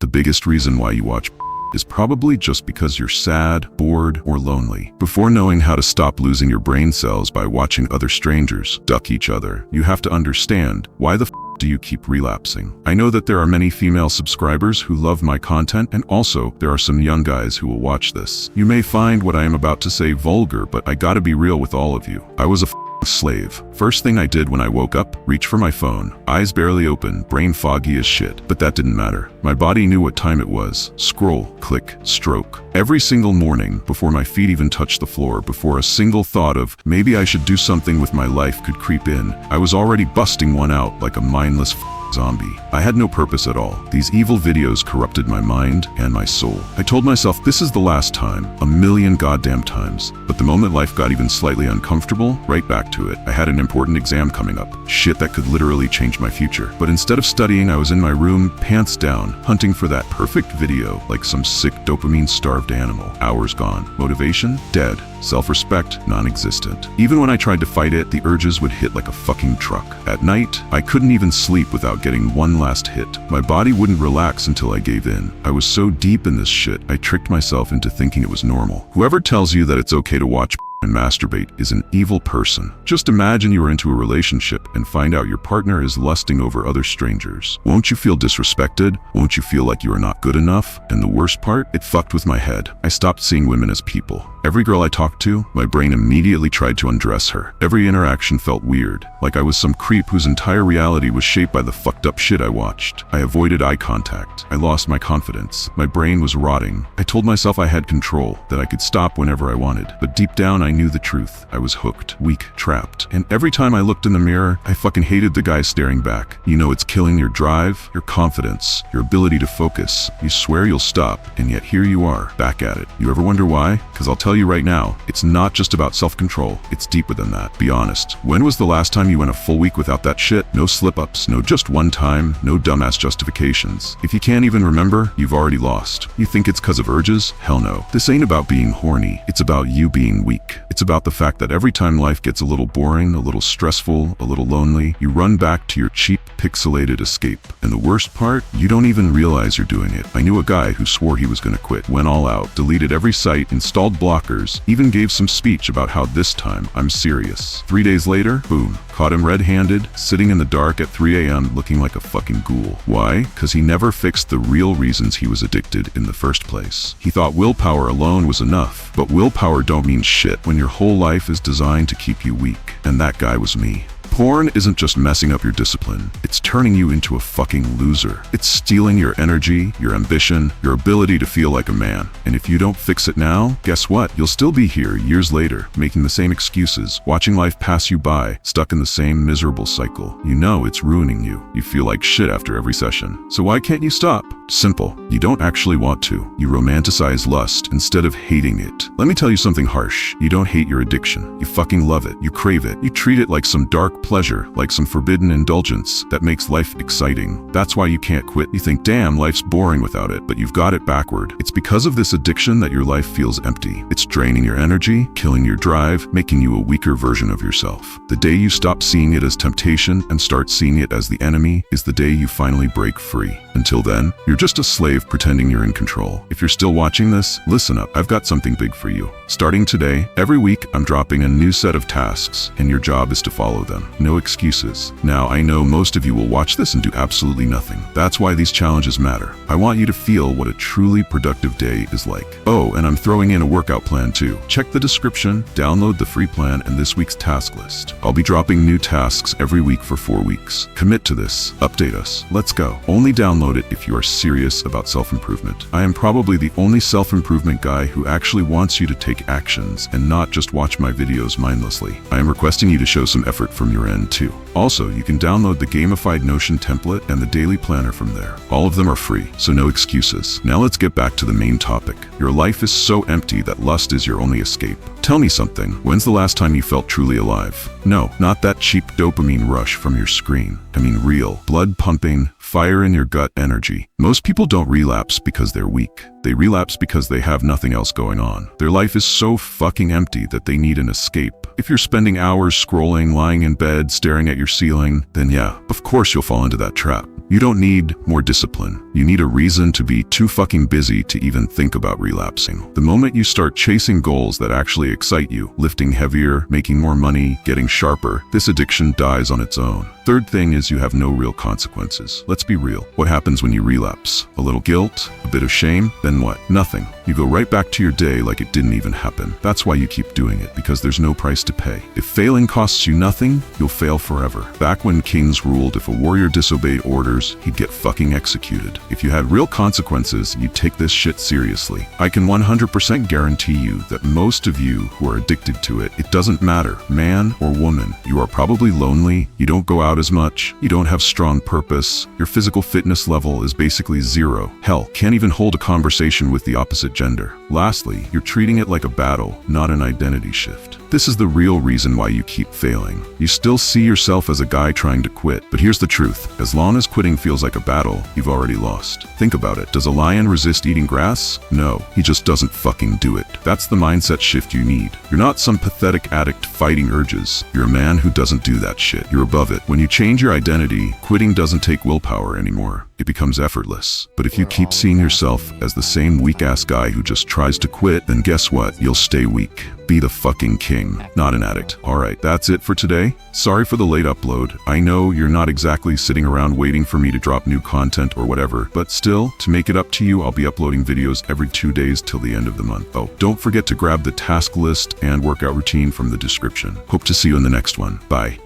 The biggest reason why you watch is probably just because you're sad, bored, or lonely. Before knowing how to stop losing your brain cells by watching other strangers duck each other, you have to understand, why the do you keep relapsing? I know that there are many female subscribers who love my content, and also there are some young guys who will watch this. You may find what I am about to say vulgar, but I gotta be real with all of you. I was a slave. First thing I did when I woke up, reach for my phone, eyes barely open, brain foggy as shit. But that didn't matter. My body knew what time it was. Scroll, click, stroke. Every single morning, before my feet even touched the floor, before a single thought of maybe I should do something with my life could creep in, I was already busting one out like a mindless zombie. I had no purpose at all. These evil videos corrupted my mind and my soul. I told myself this is the last time, a million goddamn times. But the moment life got even slightly uncomfortable, right back to it. I had an important exam coming up. Shit that could literally change my future. But instead of studying, I was in my room, pants down, hunting for that perfect video like some sick dopamine-starved animal. Hours gone. Motivation? Dead. Self-respect? Non-existent. Even when I tried to fight it, the urges would hit like a fucking truck. At night, I couldn't even sleep without getting one last hit. My body wouldn't relax until I gave in. I was so deep in this shit, I tricked myself into thinking it was normal. Whoever tells you that it's okay to watch and masturbate is an evil person. Just imagine you are into a relationship and find out your partner is lusting over other strangers. Won't you feel disrespected? Won't you feel like you are not good enough? And the worst part, it fucked with my head. I stopped seeing women as people. Every girl I talked to, my brain immediately tried to undress her. Every interaction felt weird, like I was some creep whose entire reality was shaped by the fucked up shit I watched. I avoided eye contact. I lost my confidence. My brain was rotting. I told myself I had control, that I could stop whenever I wanted. But deep down, I knew the truth. I was hooked, weak, trapped. And every time I looked in the mirror, I fucking hated the guy staring back. You know it's killing your drive, your confidence, your ability to focus. You swear you'll stop, and yet here you are, back at it. You ever wonder why? Because I'll tell you right now, it's not just about self-control. It's deeper than that. Be honest. When was the last time you went a full week without that shit? No slip-ups, no just one time, no dumbass justifications. If you can't even remember, you've already lost. You think it's because of urges? Hell no. This ain't about being horny. It's about you being weak. It's about the fact that every time life gets a little boring, a little stressful, a little lonely, you run back to your cheap, pixelated escape. And the worst part, you don't even realize you're doing it. I knew a guy who swore he was gonna quit, went all out, deleted every site, installed blockers, even gave some speech about how this time I'm serious. 3 days later, boom, caught him red-handed, sitting in the dark at 3 a.m. looking like a fucking ghoul. Why? Because he never fixed the real reasons he was addicted in the first place. He thought willpower alone was enough, but willpower don't mean shit when your whole life is designed to keep you weak. And that guy was me. Porn isn't just messing up your discipline, it's turning you into a fucking loser. It's stealing your energy, your ambition, your ability to feel like a man. And if you don't fix it now, guess what? You'll still be here years later, making the same excuses, watching life pass you by, stuck in the same miserable cycle. You know it's ruining you. You feel like shit after every session. So why can't you stop? Simple. You don't actually want to. You romanticize lust instead of hating it. Let me tell you something harsh. You don't hate your addiction. You fucking love it. You crave it. You treat it like some dark pleasure, like some forbidden indulgence that makes life exciting. That's why you can't quit. You think, damn, life's boring without it, but you've got it backward. It's because of this addiction that your life feels empty. It's draining your energy, killing your drive, making you a weaker version of yourself. The day you stop seeing it as temptation and start seeing it as the enemy is the day you finally break free. Until then, you're just a slave pretending you're in control. If you're still watching this, listen up. I've got something big for you. Starting today, every week I'm dropping a new set of tasks, and your job is to follow them. No excuses. Now, I know most of you will watch this and do absolutely nothing. That's why these challenges matter. I want you to feel what a truly productive day is like. Oh, and I'm throwing in a workout plan too. Check the description, download the free plan and this week's task list. I'll be dropping new tasks every week for 4 weeks. Commit to this. Update us. Let's go. Only download it if you are serious about self-improvement. I am probably the only self-improvement guy who actually wants you to take actions and not just watch my videos mindlessly. I am requesting you to show some effort from your end too. Also, you can download the gamified Notion template and the daily planner from there. All of them are free, so no excuses. Now let's get back to the main topic. Your life is so empty that lust is your only escape. Tell me something. When's the last time you felt truly alive? No, not that cheap dopamine rush from your screen. I mean real, blood-pumping, fire in your gut energy. Most people don't relapse because they're weak. They relapse because they have nothing else going on. Their life is so fucking empty that they need an escape. If you're spending hours scrolling, lying in bed, staring at your ceiling, then yeah, of course you'll fall into that trap. You don't need more discipline. You need a reason to be too fucking busy to even think about relapsing. The moment you start chasing goals that actually excite you, lifting heavier, making more money, getting sharper, this addiction dies on its own. Third thing is you have no real consequences. Let's be real. What happens when you relapse? A little guilt? A bit of shame? Then what? Nothing. You go right back to your day like it didn't even happen. That's why you keep doing it, because there's no price to pay. If failing costs you nothing, you'll fail forever. Back when kings ruled, if a warrior disobeyed orders, he'd get fucking executed. If you had real consequences, you'd take this shit seriously. I can 100% guarantee you that most of you who are addicted to it, it doesn't matter, man or woman. You are probably lonely, you don't go out as much, you don't have strong purpose, your physical fitness level is basically zero. Hell, can't even hold a conversation with the opposite gender. Lastly, you're treating it like a battle, not an identity shift. This is the real reason why you keep failing. You still see yourself as a guy trying to quit, but here's the truth. As long as quitting feels like a battle, you've already lost. Think about it. Does a lion resist eating grass? No, he just doesn't fucking do it. That's the mindset shift you need. You're not some pathetic addict fighting urges. You're a man who doesn't do that shit. You're above it. When you change your identity, quitting doesn't take willpower anymore. It becomes effortless. But if you keep seeing yourself as the same weak-ass guy who just tries to quit, then guess what? You'll stay weak. Be the fucking king, not an addict. Alright, that's it for today. Sorry for the late upload. I know you're not exactly sitting around waiting for me to drop new content or whatever, but still, to make it up to you, I'll be uploading videos every 2 days till the end of the month. Oh, don't forget to grab the task list and workout routine from the description. Hope to see you in the next one. Bye.